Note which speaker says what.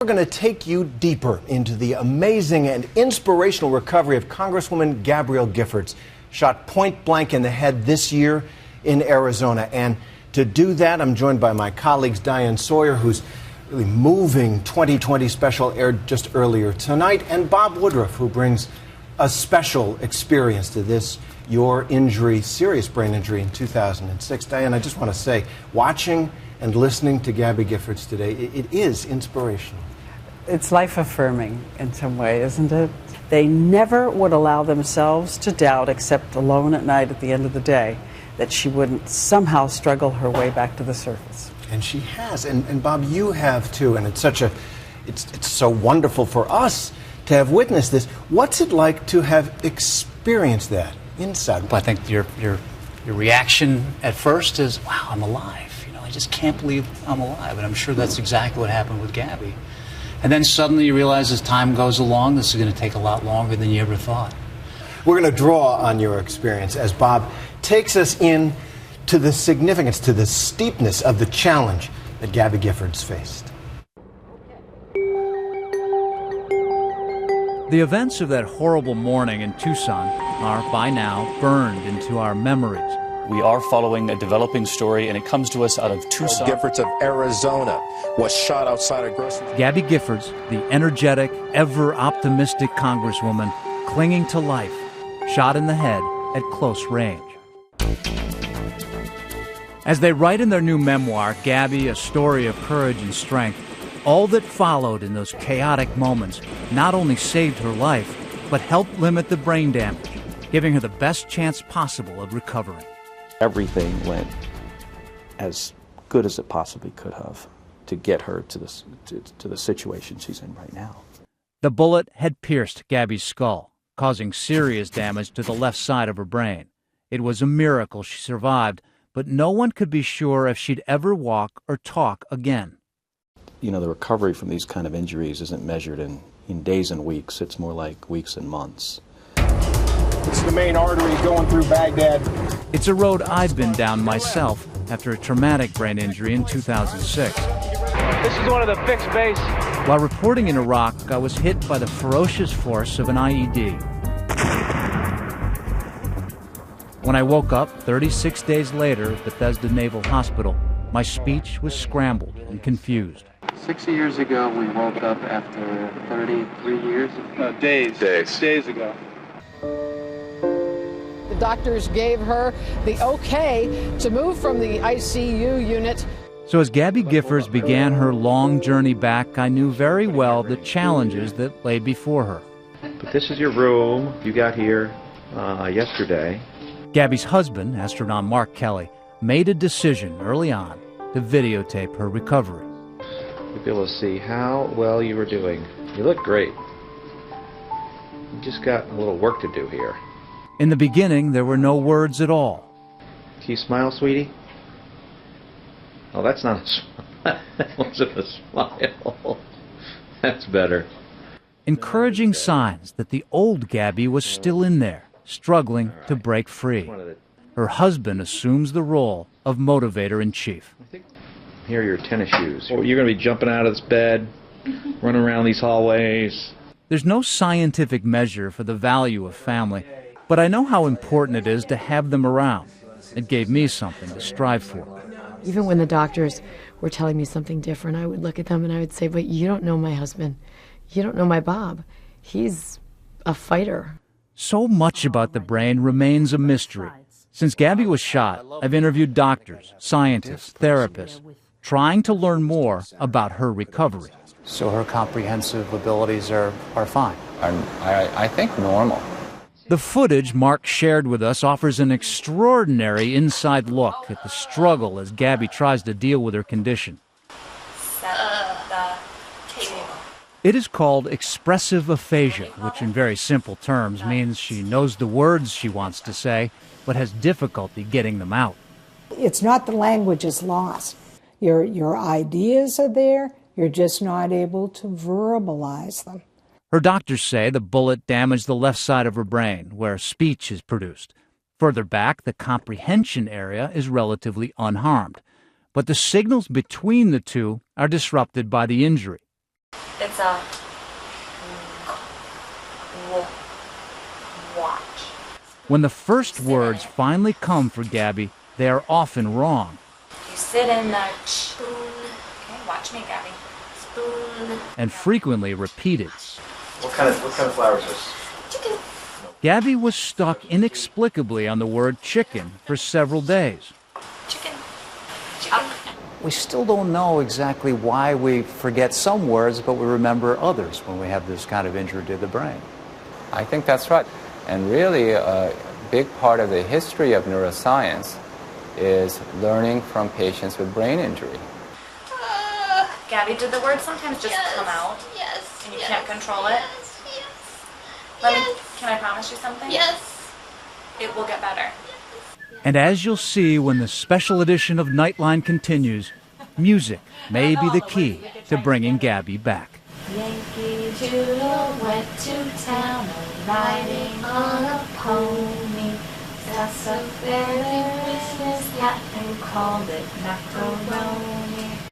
Speaker 1: We're going to take you deeper into the amazing and inspirational recovery of Congresswoman Gabrielle Giffords, shot point blank in the head this year in Arizona. And to do that, I'm joined by my colleagues Diane Sawyer, whose really moving 2020 special aired just earlier tonight, and Bob Woodruff, who brings a special experience to this, your injury, serious brain injury in 2006. Diane, I just want to say, watching and listening to Gabby Giffords today, it is inspirational.
Speaker 2: It's life-affirming in some way, isn't it? They never would allow themselves to doubt, except alone at night at the end of the day, that she wouldn't somehow struggle her way back to the surface.
Speaker 1: And she has, and Bob, you have too, and it's so wonderful for us to have witnessed this. What's it like to have experienced that inside?
Speaker 3: Well, I think your reaction at first is, wow, I'm alive. You know, I just can't believe I'm alive. And I'm sure that's exactly what happened with Gabby. And then suddenly you realize as time goes along, this is going to take a lot longer than you ever thought.
Speaker 1: We're going to draw on your experience as Bob takes us in to the significance, to the steepness of the challenge that Gabby Giffords faced.
Speaker 4: The events of that horrible morning in Tucson are, by now, burned into our memories.
Speaker 5: We are following a developing story, and it comes to us out of Tucson.
Speaker 6: Giffords of Arizona was shot outside a grocery store.
Speaker 4: Gabby Giffords, the energetic, ever-optimistic Congresswoman, clinging to life, shot in the head at close range. As they write in their new memoir, Gabby, A Story of Courage and Strength, all that followed in those chaotic moments not only saved her life, but helped limit the brain damage, giving her the best chance possible of recovering.
Speaker 7: Everything went as good as it possibly could have to get her to the situation she's in right now.
Speaker 4: The bullet had pierced Gabby's skull, causing serious damage to the left side of her brain. It was a miracle she survived, but no one could be sure if she'd ever walk or talk again.
Speaker 7: You know, the recovery from these kind of injuries isn't measured in days and weeks. It's more like weeks and months.
Speaker 6: It's the main artery going through Baghdad.
Speaker 4: It's a road I'd been down myself after a traumatic brain injury in 2006.
Speaker 8: This is one of the fixed base.
Speaker 4: While reporting in Iraq, I was hit by the ferocious force of an IED. When I woke up 36 days later at Bethesda Naval Hospital, my speech was scrambled and confused.
Speaker 9: 60 years ago, we woke up after 33 years?
Speaker 8: Days ago.
Speaker 10: The doctors gave her the okay to move from the ICU unit.
Speaker 4: So as Gabby Giffords began her long journey back, I knew very well the challenges that lay before her.
Speaker 11: But this is your room. You got here yesterday.
Speaker 4: Gabby's husband, astronaut Mark Kelly, made a decision early on to videotape her recovery.
Speaker 11: You'll be able to see how well you were doing. You look great. You just got a little work to do here.
Speaker 4: In the beginning, there were no words at all.
Speaker 11: Can you smile, sweetie? Oh, that's not a smile. That wasn't a smile. That's better.
Speaker 4: Encouraging signs that the old Gabby was still in there, struggling to break free. Her husband assumes the role of motivator-in-chief.
Speaker 11: Here are your tennis shoes. You're going to be jumping out of this bed, running around these hallways.
Speaker 4: There's no scientific measure for the value of family, but I know how important it is to have them around. It gave me something to strive for.
Speaker 12: Even when the doctors were telling me something different, I would look at them and I would say, but you don't know my husband. You don't know my Bob. He's a fighter.
Speaker 4: So much about the brain remains a mystery. Since Gabby was shot, I've interviewed doctors, scientists, therapists, trying to learn more about her recovery.
Speaker 3: So her comprehensive abilities are fine.
Speaker 13: I think normal.
Speaker 4: The footage Mark shared with us offers an extraordinary inside look at the struggle as Gabby tries to deal with her condition. It is called expressive aphasia, which in very simple terms means she knows the words she wants to say, but has difficulty getting them out.
Speaker 14: It's not the language is lost. Your ideas are there, you're just not able to verbalize them.
Speaker 4: Her doctors say the bullet damaged the left side of her brain, where speech is produced. Further back, the comprehension area is relatively unharmed. But the signals between the two are disrupted by the injury.
Speaker 15: It's a watch.
Speaker 4: When the first words finally come for Gabby, they are often wrong.
Speaker 15: You sit in the spoon. Okay, watch me, Gabby. Spoon.
Speaker 4: And frequently repeated.
Speaker 1: What kind of flower is this?
Speaker 15: Chicken.
Speaker 4: Gabby was stuck inexplicably on the word chicken for several days.
Speaker 15: Chicken. Chicken.
Speaker 3: We still don't know exactly why we forget some words, but we remember others when we have this kind of injury to the brain.
Speaker 13: I think that's right. And really, a big part of the history of neuroscience is learning from patients with brain injury.
Speaker 15: Gabby, did the words sometimes just come out?
Speaker 16: Yes.
Speaker 15: And you can't control it? Can I promise you something?
Speaker 16: Yes.
Speaker 15: It will get better.
Speaker 4: And as you'll see when the special edition of Nightline continues, music may be the key to bringing Gabby back.
Speaker 16: Yankee Doodle went to town riding on a pony. That's a very business cat who called it macaroni.